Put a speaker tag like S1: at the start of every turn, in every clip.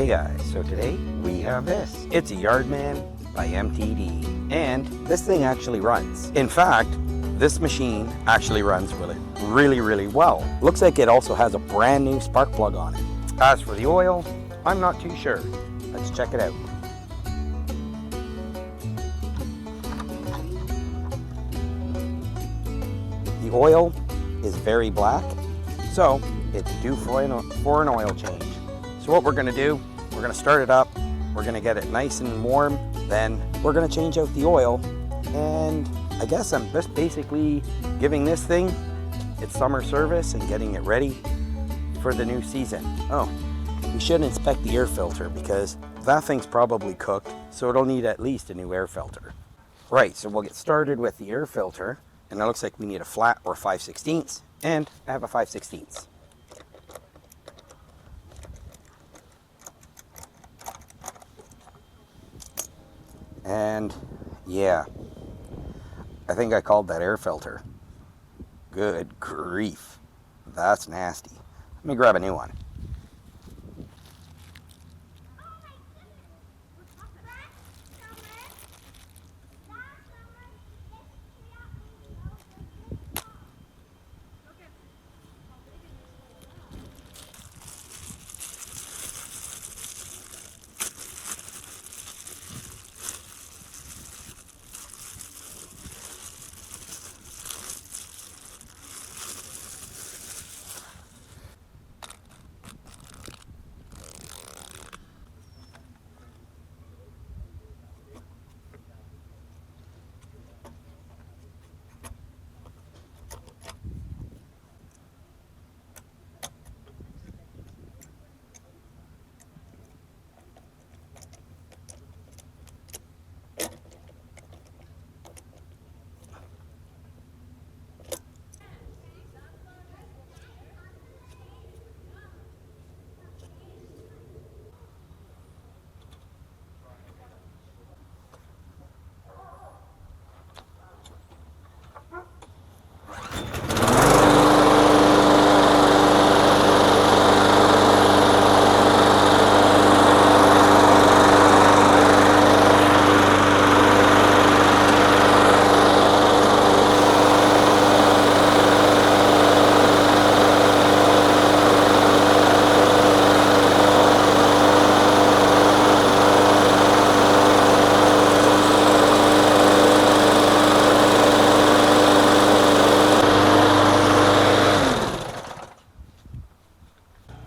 S1: Hey guys, so today we have this. It's a Yard-Man by MTD, and this thing actually runs. In fact, this machine actually runs with it really well. Looks like it also has a brand new spark plug on it. As for the oil, I'm not too sure. Let's check it out. The oil is very black, so it's due for an oil change. So what we're gonna do, we're gonna start it up, we're gonna get it nice and warm, then we're gonna change out the oil, and I guess I'm just basically giving this thing its summer service and getting it ready for the new season. Oh, we should inspect the air filter because that thing's probably cooked, so it'll need at least a new air filter. Right, so we'll get started with the air filter, and it looks like we need a flat or 5/16, and I have a 5/16. And yeah, I think I called that air filter. Good grief, that's nasty. Let me grab a new one.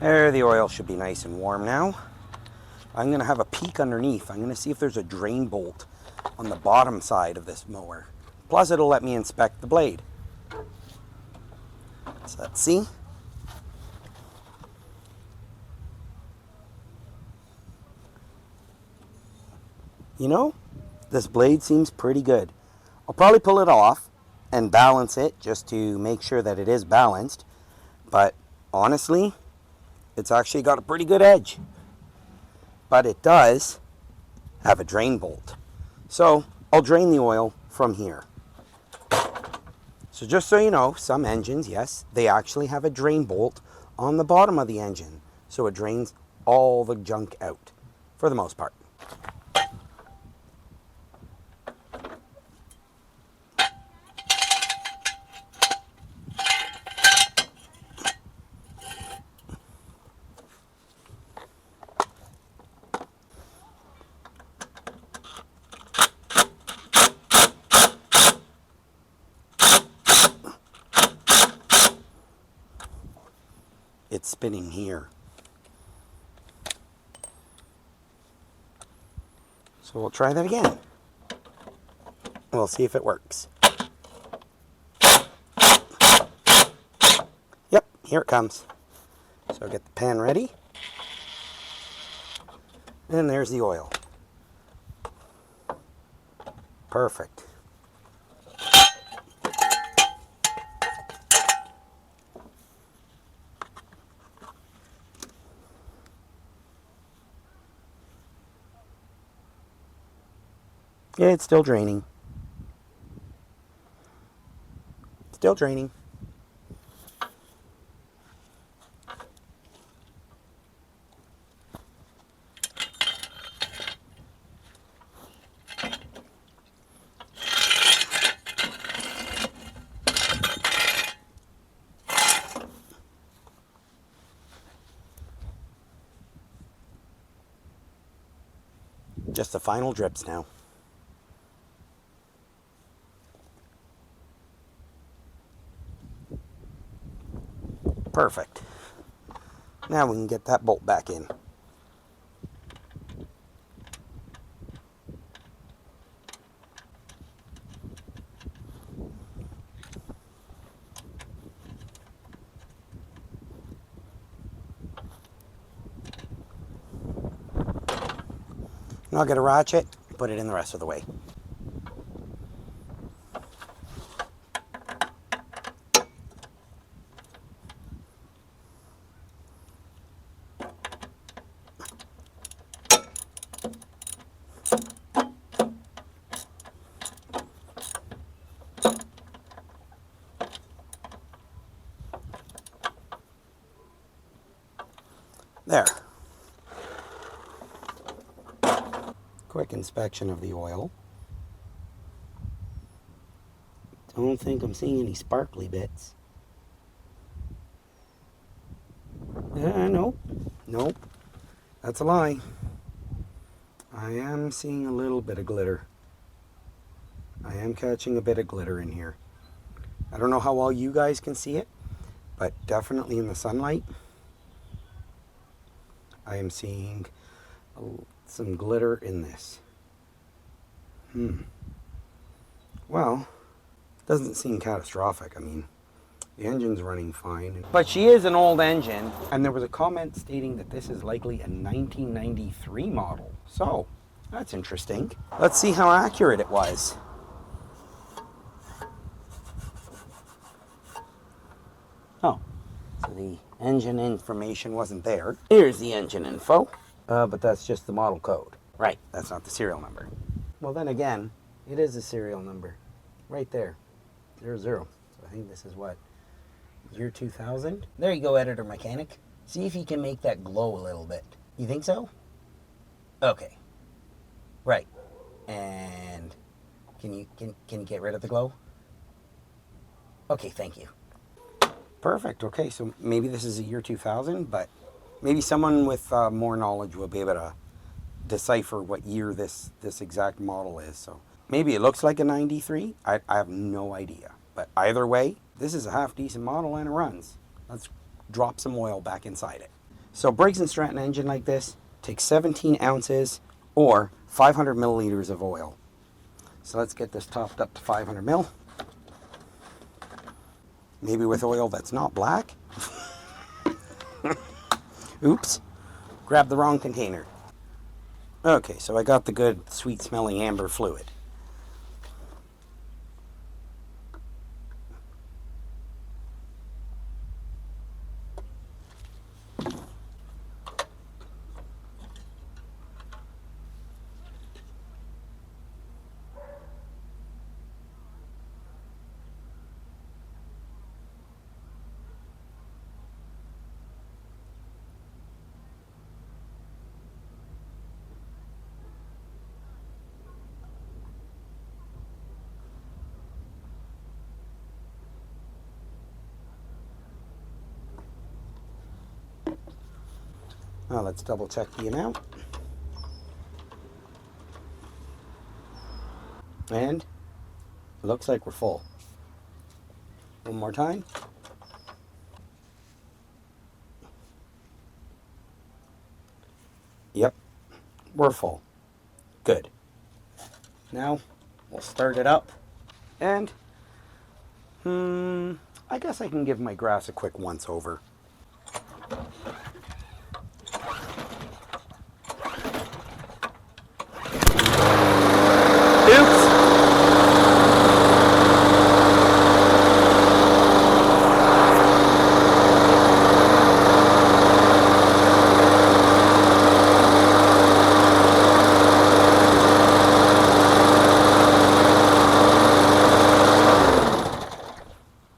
S1: There, the oil should be nice and warm now. I'm gonna have a peek underneath. I'm gonna see if there's a drain bolt on the bottom side of this mower. Plus it'll let me inspect the blade. So let's see. You know, this blade seems pretty good. I'll probably pull it off and balance it just to make sure that it is balanced. But honestly, it's actually got a pretty good edge. But it does have a drain bolt. So I'll drain the oil from here. So just so you know, some engines, yes, they actually have a drain bolt on the bottom of the engine. So it drains all the junk out, for the most part. It's spinning here. So we'll try that again. We'll see if it works. Yep, here it comes. So get the pan ready. And there's the oil. Perfect. Yeah, it's still draining. Still draining. Just the final drips now. Perfect. Now we can get that bolt back in. And I'll get a ratchet, put it in the rest of the way. There. Quick inspection of the oil. Don't think I'm seeing any sparkly bits. Nope. Nope. That's a lie. I am seeing a little bit of glitter. I am catching a bit of glitter in here. I don't know how well you guys can see it, but definitely in the sunlight, I am seeing some glitter in this. Well, doesn't seem catastrophic. I mean, the engine's running fine. But she is an old engine, and there was a comment stating that this is likely a 1993 model. So, that's interesting. Let's see how accurate it was. Oh, so the engine information wasn't there. Here's the engine info, but that's just the model code. Right, that's not the serial number. Well, then again, it is a serial number. Right there, 00. So I think this is what, year 2000? There you go, Editor Mechanic. See if you can make that glow a little bit. You think so? Okay. Right. And can you get rid of the glow? Okay, thank you. Perfect. Okay, so maybe this is a year 2000, but maybe someone with more knowledge will be able to decipher what year this exact model is. So maybe it looks like a 93. I have no idea. But either way, this is a half decent model and it runs. Let's drop some oil back inside it. So Briggs & Stratton engine like this takes 17 ounces or 500 milliliters of oil. So let's get this topped up to 500 mil. Maybe with oil that's not black. Oops, grabbed the wrong container. Okay, so I got the good sweet smelling amber fluid. Now let's double check the amount. And it looks like we're full. One more time. Yep, we're full. Good. Now we'll start it up and I guess I can give my grass a quick once over.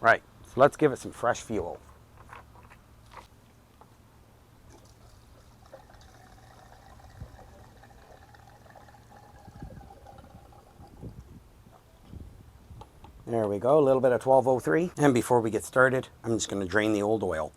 S1: Right, so let's give it some fresh fuel. There we go, a little bit of 1203. And before we get started, I'm just going to drain the old oil.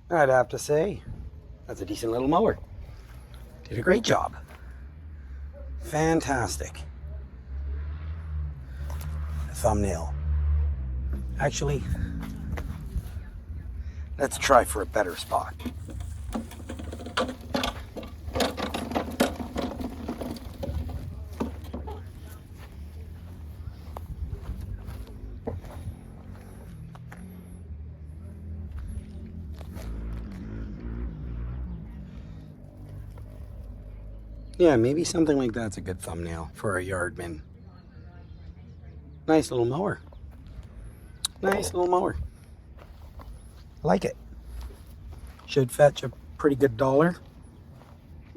S1: I'd have to say, that's a decent little mower. Did a great job. Fantastic. Thumbnail. Actually, let's try for a better spot. Yeah, maybe something like that's a good thumbnail for a Yard-Man. Nice little mower. Nice little mower. Like it. Should fetch a pretty good dollar.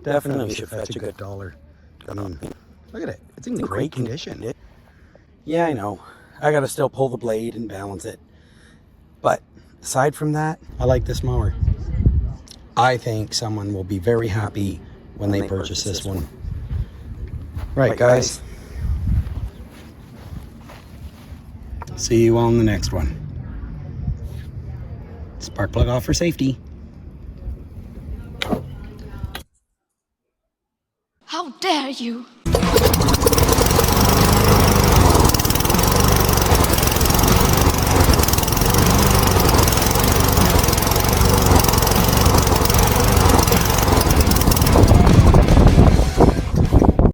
S1: Definitely should fetch a good dollar. Look at it. It's in great condition. Yeah, I know. I gotta still pull the blade and balance it. But aside from that, I like this mower. I think someone will be very happy when they purchase this one. Right, guys. See you on the next one. Spark plug off for safety.
S2: How dare you!